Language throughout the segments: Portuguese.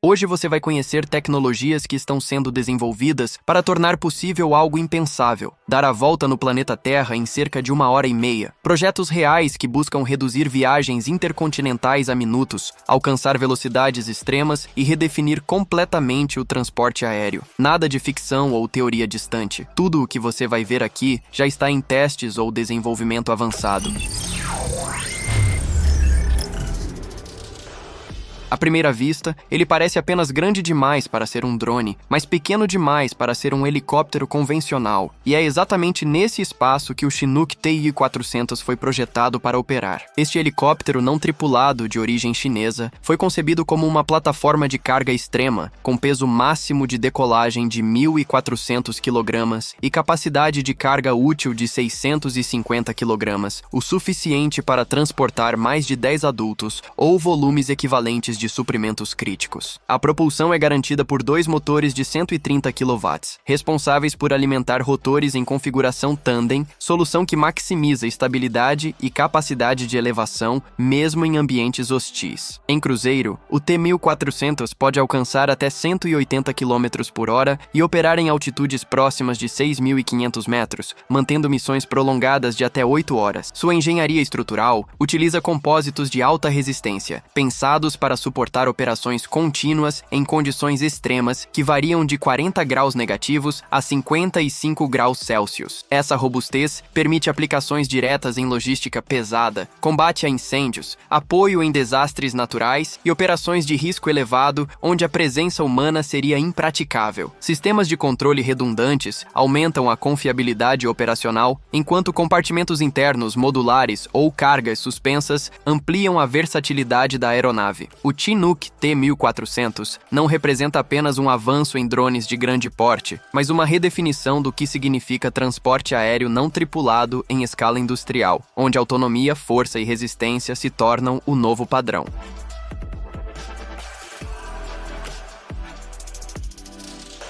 Hoje você vai conhecer tecnologias que estão sendo desenvolvidas para tornar possível algo impensável, dar a volta no planeta Terra em cerca de 1h30. Projetos reais que buscam reduzir viagens intercontinentais a minutos, alcançar velocidades extremas e redefinir completamente o transporte aéreo. Nada de ficção ou teoria distante. Tudo o que você vai ver aqui já está em testes ou desenvolvimento avançado. À primeira vista, ele parece apenas grande demais para ser um drone, mas pequeno demais para ser um helicóptero convencional. E é exatamente nesse espaço que o Chinook TI-400 foi projetado para operar. Este helicóptero não tripulado de origem chinesa foi concebido como uma plataforma de carga extrema, com peso máximo de decolagem de 1.400 kg e capacidade de carga útil de 650 kg, o suficiente para transportar mais de 10 adultos ou volumes equivalentes de suprimentos críticos. A propulsão é garantida por dois motores de 130 kW, responsáveis por alimentar rotores em configuração tandem, solução que maximiza estabilidade e capacidade de elevação, mesmo em ambientes hostis. Em cruzeiro, o T-1400 pode alcançar até 180 km por hora e operar em altitudes próximas de 6.500 metros, mantendo missões prolongadas de até 8 horas. Sua engenharia estrutural utiliza compósitos de alta resistência, pensados para suportar operações contínuas em condições extremas que variam de 40 graus negativos a 55 graus Celsius. Essa robustez permite aplicações diretas em logística pesada, combate a incêndios, apoio em desastres naturais e operações de risco elevado onde a presença humana seria impraticável. Sistemas de controle redundantes aumentam a confiabilidade operacional, enquanto compartimentos internos modulares ou cargas suspensas ampliam a versatilidade da aeronave. O Chinook T-1400 não representa apenas um avanço em drones de grande porte, mas uma redefinição do que significa transporte aéreo não tripulado em escala industrial, onde autonomia, força e resistência se tornam o novo padrão.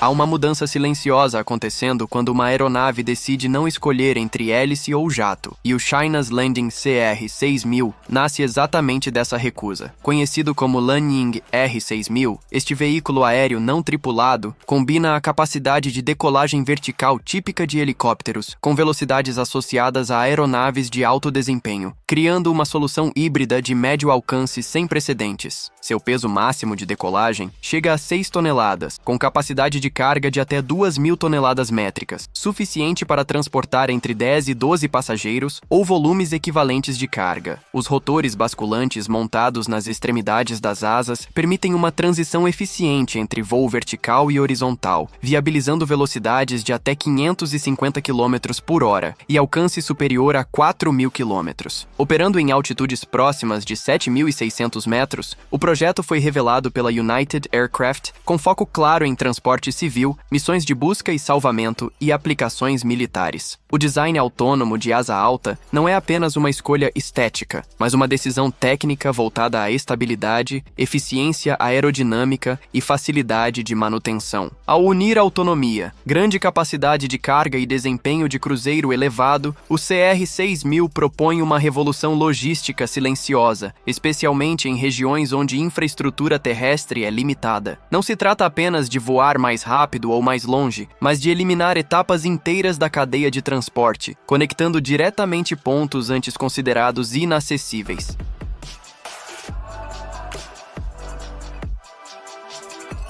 Há uma mudança silenciosa acontecendo quando uma aeronave decide não escolher entre hélice ou jato, e o China's Landing CR-6000 nasce exatamente dessa recusa. Conhecido como Lanying R-6000, este veículo aéreo não tripulado combina a capacidade de decolagem vertical típica de helicópteros com velocidades associadas a aeronaves de alto desempenho, criando uma solução híbrida de médio alcance sem precedentes. Seu peso máximo de decolagem chega a 6 toneladas, com capacidade de carga de até 2.000 toneladas métricas, suficiente para transportar entre 10 e 12 passageiros ou volumes equivalentes de carga. Os rotores basculantes montados nas extremidades das asas permitem uma transição eficiente entre voo vertical e horizontal, viabilizando velocidades de até 550 km por hora e alcance superior a 4.000 km. Operando em altitudes próximas de 7.600 metros, o projeto foi revelado pela United Aircraft com foco claro em transporte civil, missões de busca e salvamento e aplicações militares. O design autônomo de asa alta não é apenas uma escolha estética, mas uma decisão técnica voltada à estabilidade, eficiência aerodinâmica e facilidade de manutenção. Ao unir autonomia, grande capacidade de carga e desempenho de cruzeiro elevado, o CR-6000 propõe uma revolução logística silenciosa, especialmente em regiões onde infraestrutura terrestre é limitada. Não se trata apenas de voar mais rápido ou mais longe, mas de eliminar etapas inteiras da cadeia de transporte, conectando diretamente pontos antes considerados inacessíveis.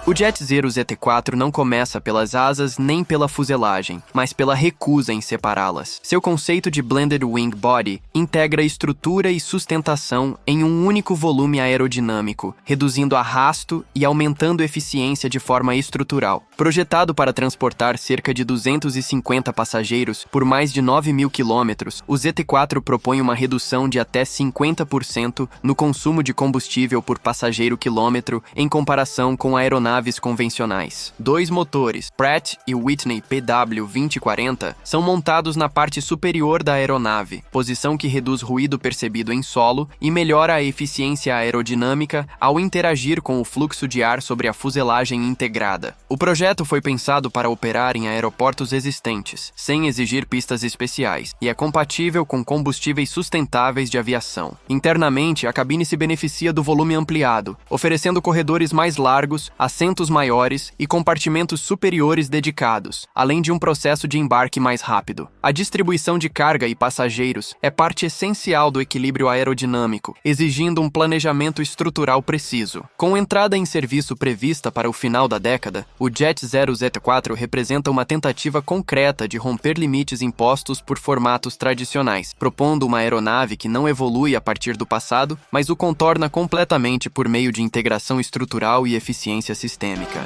O Jet Zero ZT4 não começa pelas asas nem pela fuselagem, mas pela recusa em separá-las. Seu conceito de Blended Wing Body integra estrutura e sustentação em um único volume aerodinâmico, reduzindo arrasto e aumentando eficiência de forma estrutural. Projetado para transportar cerca de 250 passageiros por mais de 9.000 km, o ZT4 propõe uma redução de até 50% no consumo de combustível por passageiro quilômetro em comparação com a aeronave aeronaves convencionais. Dois motores, Pratt e Whitney PW2040, são montados na parte superior da aeronave, posição que reduz ruído percebido em solo e melhora a eficiência aerodinâmica ao interagir com o fluxo de ar sobre a fuselagem integrada. O projeto foi pensado para operar em aeroportos existentes, sem exigir pistas especiais, e é compatível com combustíveis sustentáveis de aviação. Internamente, a cabine se beneficia do volume ampliado, oferecendo corredores mais largos, assentos maiores e compartimentos superiores dedicados, além de um processo de embarque mais rápido. A distribuição de carga e passageiros é parte essencial do equilíbrio aerodinâmico, exigindo um planejamento estrutural preciso. Com entrada em serviço prevista para o final da década, o Jet Zero Z4 representa uma tentativa concreta de romper limites impostos por formatos tradicionais, propondo uma aeronave que não evolui a partir do passado, mas o contorna completamente por meio de integração estrutural e eficiência sistêmica.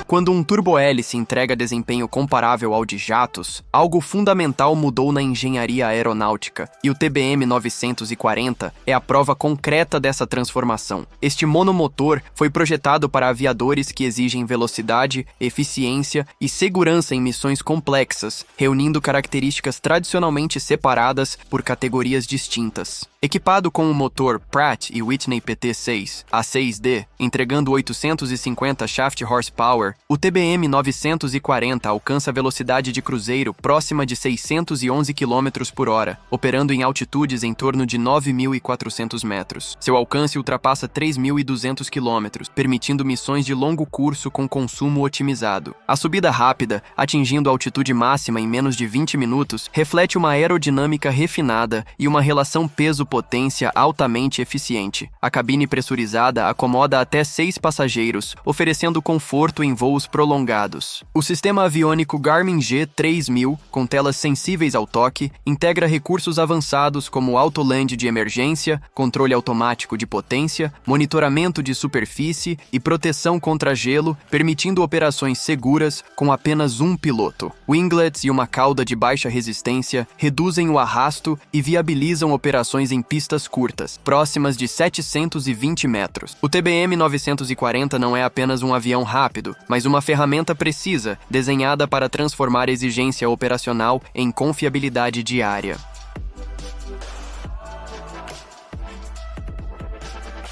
Quando um turbohélice entrega desempenho comparável ao de jatos, algo fundamental mudou na engenharia aeronáutica, e o TBM 940 é a prova concreta dessa transformação. Este monomotor foi projetado para aviadores que exigem velocidade, eficiência e segurança em missões complexas, reunindo características tradicionalmente separadas por categorias distintas. Equipado com o motor Pratt & Whitney PT6 A6D, entregando 850 shaft horsepower, o TBM 940 alcança velocidade de cruzeiro próxima de 611 km por hora, operando em altitudes em torno de 9.400 metros. Seu alcance ultrapassa 3.200 km, permitindo missões de longo curso com consumo otimizado. A subida rápida, atingindo a altitude máxima em menos de 20 minutos, reflete uma aerodinâmica refinada e uma relação peso-potência altamente eficiente. A cabine pressurizada acomoda até 6 passageiros, oferecendo conforto em voos prolongados. O sistema aviônico Garmin G3000, com telas sensíveis ao toque, integra recursos avançados como autoland de emergência, controle automático de potência, monitoramento de superfície e proteção contra gelo, permitindo operações seguras com apenas um piloto. Winglets e uma cauda de baixa resistência reduzem o arrasto e viabilizam operações em pistas curtas, próximas de 720 metros. O TBM 940 não é apenas um avião rápido, mas uma ferramenta precisa, desenhada para transformar exigência operacional em confiabilidade diária.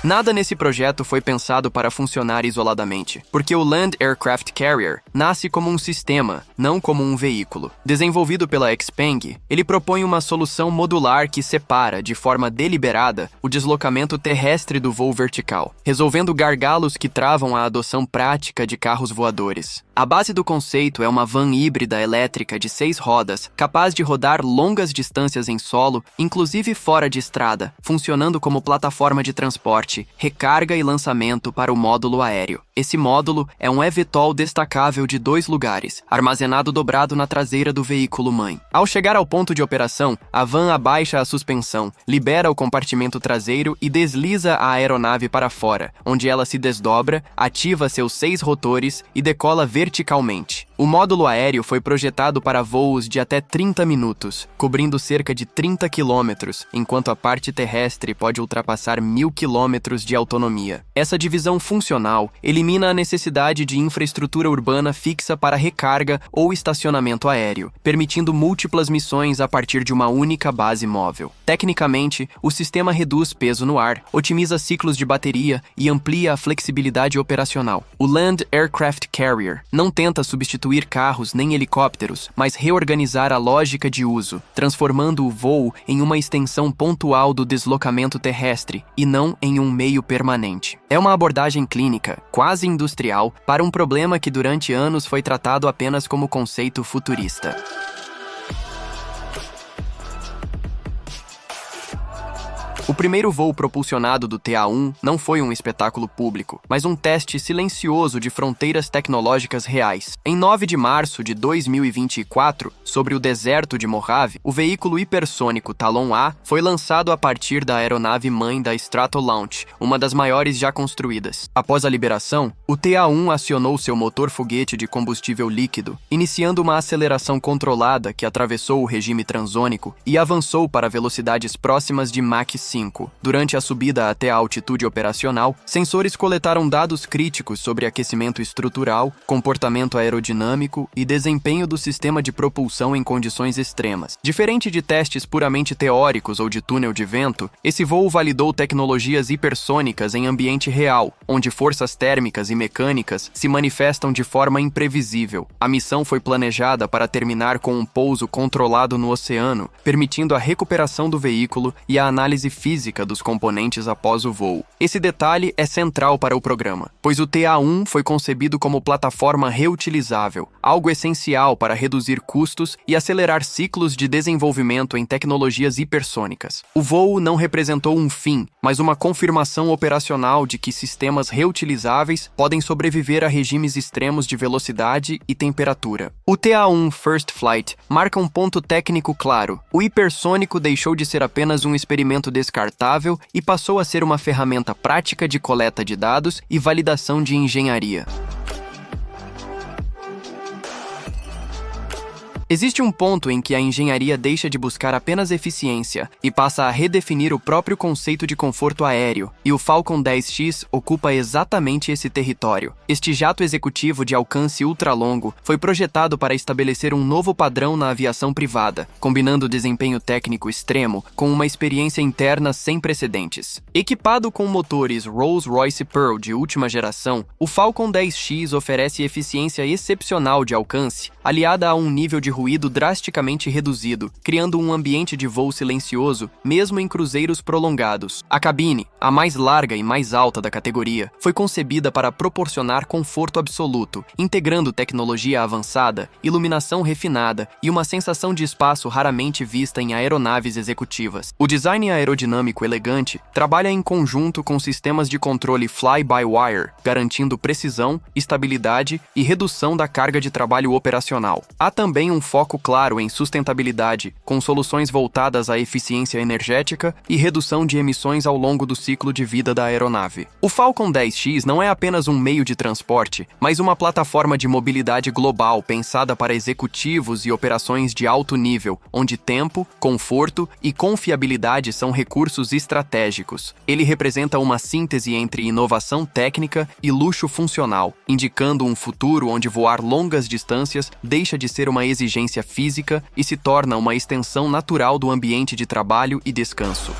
Nada nesse projeto foi pensado para funcionar isoladamente, porque o Land Aircraft Carrier nasce como um sistema, não como um veículo. Desenvolvido pela Xpeng, ele propõe uma solução modular que separa, de forma deliberada, o deslocamento terrestre do voo vertical, resolvendo gargalos que travam a adoção prática de carros voadores. A base do conceito é uma van híbrida elétrica de 6 rodas, capaz de rodar longas distâncias em solo, inclusive fora de estrada, funcionando como plataforma de transporte, recarga e lançamento para o módulo aéreo. Esse módulo é um eVTOL destacável de 2 lugares, armazenado dobrado na traseira do veículo-mãe. Ao chegar ao ponto de operação, a van abaixa a suspensão, libera o compartimento traseiro e desliza a aeronave para fora, onde ela se desdobra, ativa seus 6 rotores e decola verticalmente. O módulo aéreo foi projetado para voos de até 30 minutos, cobrindo cerca de 30 quilômetros, enquanto a parte terrestre pode ultrapassar 1.000 quilômetros de autonomia. Essa divisão funcional elimina a necessidade de infraestrutura urbana fixa para recarga ou estacionamento aéreo, permitindo múltiplas missões a partir de uma única base móvel. Tecnicamente, o sistema reduz peso no ar, otimiza ciclos de bateria e amplia a flexibilidade operacional. O Land Aircraft Carrier não tenta substituir carros nem helicópteros, mas reorganizar a lógica de uso, transformando o voo em uma extensão pontual do deslocamento terrestre e não em um meio permanente. É uma abordagem clínica, quase industrial, para um problema que durante anos foi tratado apenas como conceito futurista. O primeiro voo propulsionado do TA-1 não foi um espetáculo público, mas um teste silencioso de fronteiras tecnológicas reais. Em 9 de março de 2024, sobre o deserto de Mojave, o veículo hipersônico Talon A foi lançado a partir da aeronave-mãe da Stratolaunch, uma das maiores já construídas. Após a liberação, o TA-1 acionou seu motor foguete de combustível líquido, iniciando uma aceleração controlada que atravessou o regime transônico e avançou para velocidades próximas de Mach 5. 2005. Durante a subida até a altitude operacional, sensores coletaram dados críticos sobre aquecimento estrutural, comportamento aerodinâmico e desempenho do sistema de propulsão em condições extremas. Diferente de testes puramente teóricos ou de túnel de vento, esse voo validou tecnologias hipersônicas em ambiente real, onde forças térmicas e mecânicas se manifestam de forma imprevisível. A missão foi planejada para terminar com um pouso controlado no oceano, permitindo a recuperação do veículo e a análise física dos componentes após o voo. Esse detalhe é central para o programa, pois o TA-1 foi concebido como plataforma reutilizável, algo essencial para reduzir custos e acelerar ciclos de desenvolvimento em tecnologias hipersônicas. O voo não representou um fim, mas uma confirmação operacional de que sistemas reutilizáveis podem sobreviver a regimes extremos de velocidade e temperatura. O TA-1 First Flight marca um ponto técnico claro. O hipersônico deixou de ser apenas um experimento descartável e passou a ser uma ferramenta prática de coleta de dados e validação de engenharia. Existe um ponto em que a engenharia deixa de buscar apenas eficiência e passa a redefinir o próprio conceito de conforto aéreo, e o Falcon 10X ocupa exatamente esse território. Este jato executivo de alcance ultralongo foi projetado para estabelecer um novo padrão na aviação privada, combinando desempenho técnico extremo com uma experiência interna sem precedentes. Equipado com motores Rolls-Royce Pearl de última geração, o Falcon 10X oferece eficiência excepcional de alcance, aliada a um nível de ruído drasticamente reduzido, criando um ambiente de voo silencioso, mesmo em cruzeiros prolongados. A cabine, a mais larga e mais alta da categoria, foi concebida para proporcionar conforto absoluto, integrando tecnologia avançada, iluminação refinada e uma sensação de espaço raramente vista em aeronaves executivas. O design aerodinâmico elegante trabalha em conjunto com sistemas de controle fly-by-wire, garantindo precisão, estabilidade e redução da carga de trabalho operacional. Há também um foco claro em sustentabilidade, com soluções voltadas à eficiência energética e redução de emissões ao longo do ciclo de vida da aeronave. O Falcon 10X não é apenas um meio de transporte, mas uma plataforma de mobilidade global pensada para executivos e operações de alto nível, onde tempo, conforto e confiabilidade são recursos estratégicos. Ele representa uma síntese entre inovação técnica e luxo funcional, indicando um futuro onde voar longas distâncias deixa de ser uma exigência física e se torna uma extensão natural do ambiente de trabalho e descanso.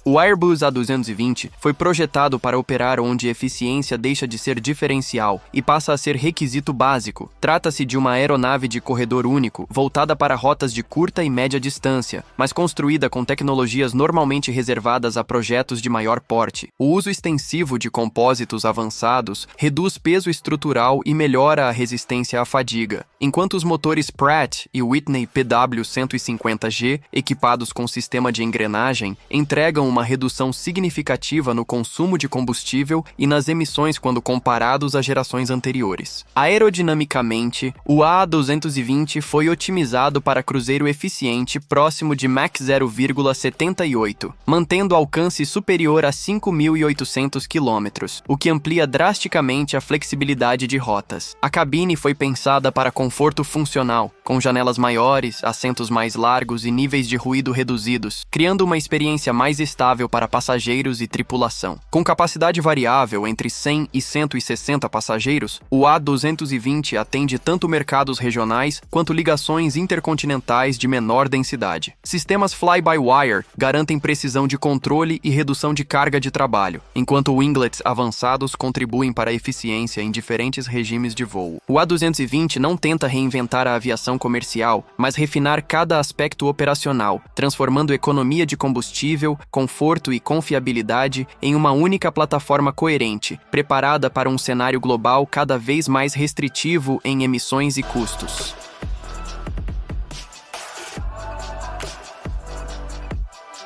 O Airbus A220 foi projetado para operar onde eficiência deixa de ser diferencial e passa a ser requisito básico. Trata-se de uma aeronave de corredor único, voltada para rotas de curta e média distância, mas construída com tecnologias normalmente reservadas a projetos de maior porte. O uso extensivo de compósitos avançados reduz peso estrutural e melhora a resistência à fadiga, enquanto os motores Pratt e Whitney PW150G, equipados com sistema de engrenagem, entregam uma redução significativa no consumo de combustível e nas emissões quando comparados a gerações anteriores. Aerodinamicamente, o A220 foi otimizado para cruzeiro eficiente próximo de Mach 0,78, mantendo alcance superior a 5.800 km, o que amplia drasticamente a flexibilidade de rotas. A cabine foi pensada para conforto funcional, com janelas maiores, assentos mais largos e níveis de ruído reduzidos, criando uma experiência mais estável para passageiros e tripulação. Com capacidade variável entre 100 e 160 passageiros, o A220 atende tanto mercados regionais quanto ligações intercontinentais de menor densidade. Sistemas fly-by-wire garantem precisão de controle e redução de carga de trabalho, enquanto winglets avançados contribuem para a eficiência em diferentes regimes de voo. O A220 não tenta reinventar a aviação comercial, mas refinar cada aspecto operacional, transformando economia de combustível, conforto e confiabilidade em uma única plataforma coerente, preparada para um cenário global cada vez mais restritivo em emissões e custos.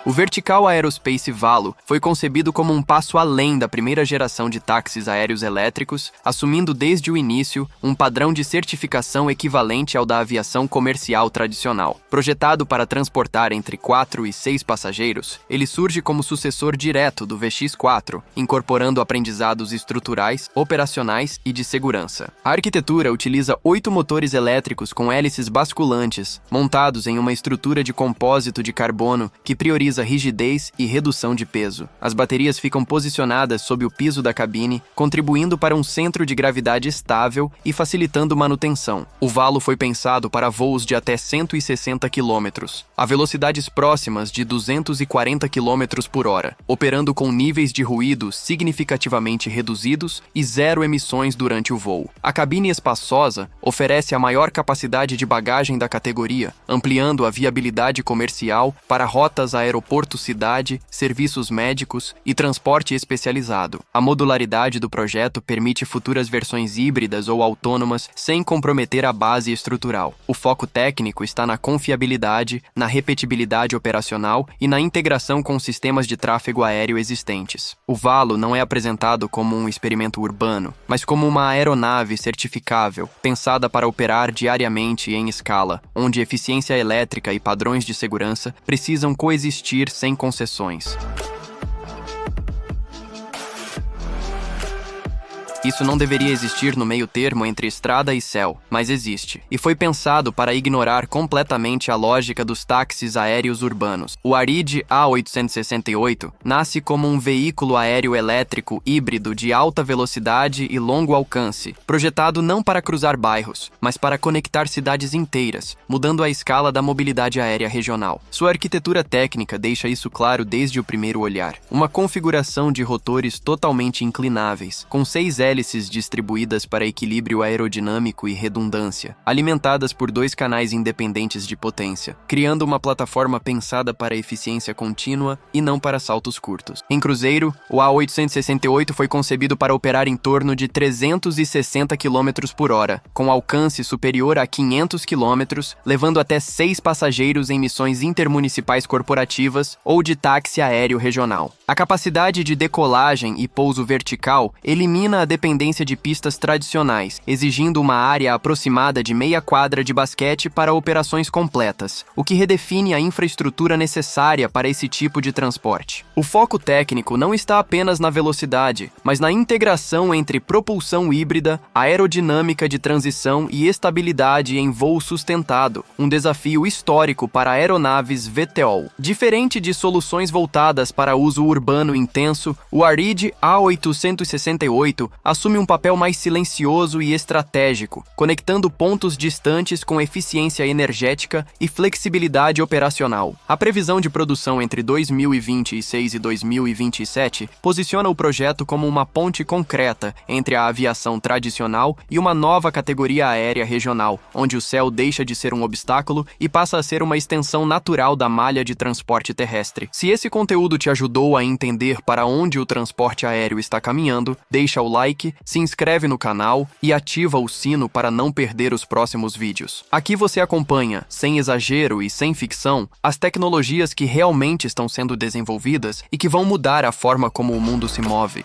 O Vertical Aerospace Valo foi concebido como um passo além da primeira geração de táxis aéreos elétricos, assumindo desde o início um padrão de certificação equivalente ao da aviação comercial tradicional. Projetado para transportar entre 4 e 6 passageiros, ele surge como sucessor direto do VX-4, incorporando aprendizados estruturais, operacionais e de segurança. A arquitetura utiliza 8 motores elétricos com hélices basculantes, montados em uma estrutura de compósito de carbono que prioriza rigidez e redução de peso. As baterias ficam posicionadas sob o piso da cabine, contribuindo para um centro de gravidade estável e facilitando manutenção. O Valo foi pensado para voos de até 160 km, a velocidades próximas de 240 km por hora, operando com níveis de ruído significativamente reduzidos e zero emissões durante o voo. A cabine espaçosa oferece a maior capacidade de bagagem da categoria, ampliando a viabilidade comercial para rotas aeroporto-cidade, serviços médicos e transporte especializado. A modularidade do projeto permite futuras versões híbridas ou autônomas sem comprometer a base estrutural. O foco técnico está na confiabilidade, na repetibilidade operacional e na integração com sistemas de tráfego aéreo existentes. O Valo não é apresentado como um experimento urbano, mas como uma aeronave certificável, pensada para operar diariamente em escala, onde eficiência elétrica e padrões de segurança precisam coexistir sem concessões. Isso não deveria existir no meio termo entre estrada e céu, mas existe, e foi pensado para ignorar completamente a lógica dos táxis aéreos urbanos. O Arid A868 nasce como um veículo aéreo elétrico híbrido de alta velocidade e longo alcance, projetado não para cruzar bairros, mas para conectar cidades inteiras, mudando a escala da mobilidade aérea regional. Sua arquitetura técnica deixa isso claro desde o primeiro olhar. Uma configuração de rotores totalmente inclináveis, com 6 hélices distribuídas para equilíbrio aerodinâmico e redundância, alimentadas por 2 canais independentes de potência, criando uma plataforma pensada para eficiência contínua e não para saltos curtos. Em cruzeiro, o A868 foi concebido para operar em torno de 360 km por hora, com alcance superior a 500 km, levando até 6 passageiros em missões intermunicipais corporativas ou de táxi aéreo regional. A capacidade de decolagem e pouso vertical elimina a dependência de pistas tradicionais, exigindo uma área aproximada de meia quadra de basquete para operações completas, o que redefine a infraestrutura necessária para esse tipo de transporte. O foco técnico não está apenas na velocidade, mas na integração entre propulsão híbrida, aerodinâmica de transição e estabilidade em voo sustentado, um desafio histórico para aeronaves VTOL. Diferente de soluções voltadas para uso urbano intenso, o Arid A868 assume um papel mais silencioso e estratégico, conectando pontos distantes com eficiência energética e flexibilidade operacional. A previsão de produção entre 2026 e 2027 posiciona o projeto como uma ponte concreta entre a aviação tradicional e uma nova categoria aérea regional, onde o céu deixa de ser um obstáculo e passa a ser uma extensão natural da malha de transporte terrestre. Se esse conteúdo te ajudou a entender para onde o transporte aéreo está caminhando, deixa o like, se inscreve no canal e ativa o sino para não perder os próximos vídeos. Aqui você acompanha, sem exagero e sem ficção, as tecnologias que realmente estão sendo desenvolvidas e que vão mudar a forma como o mundo se move.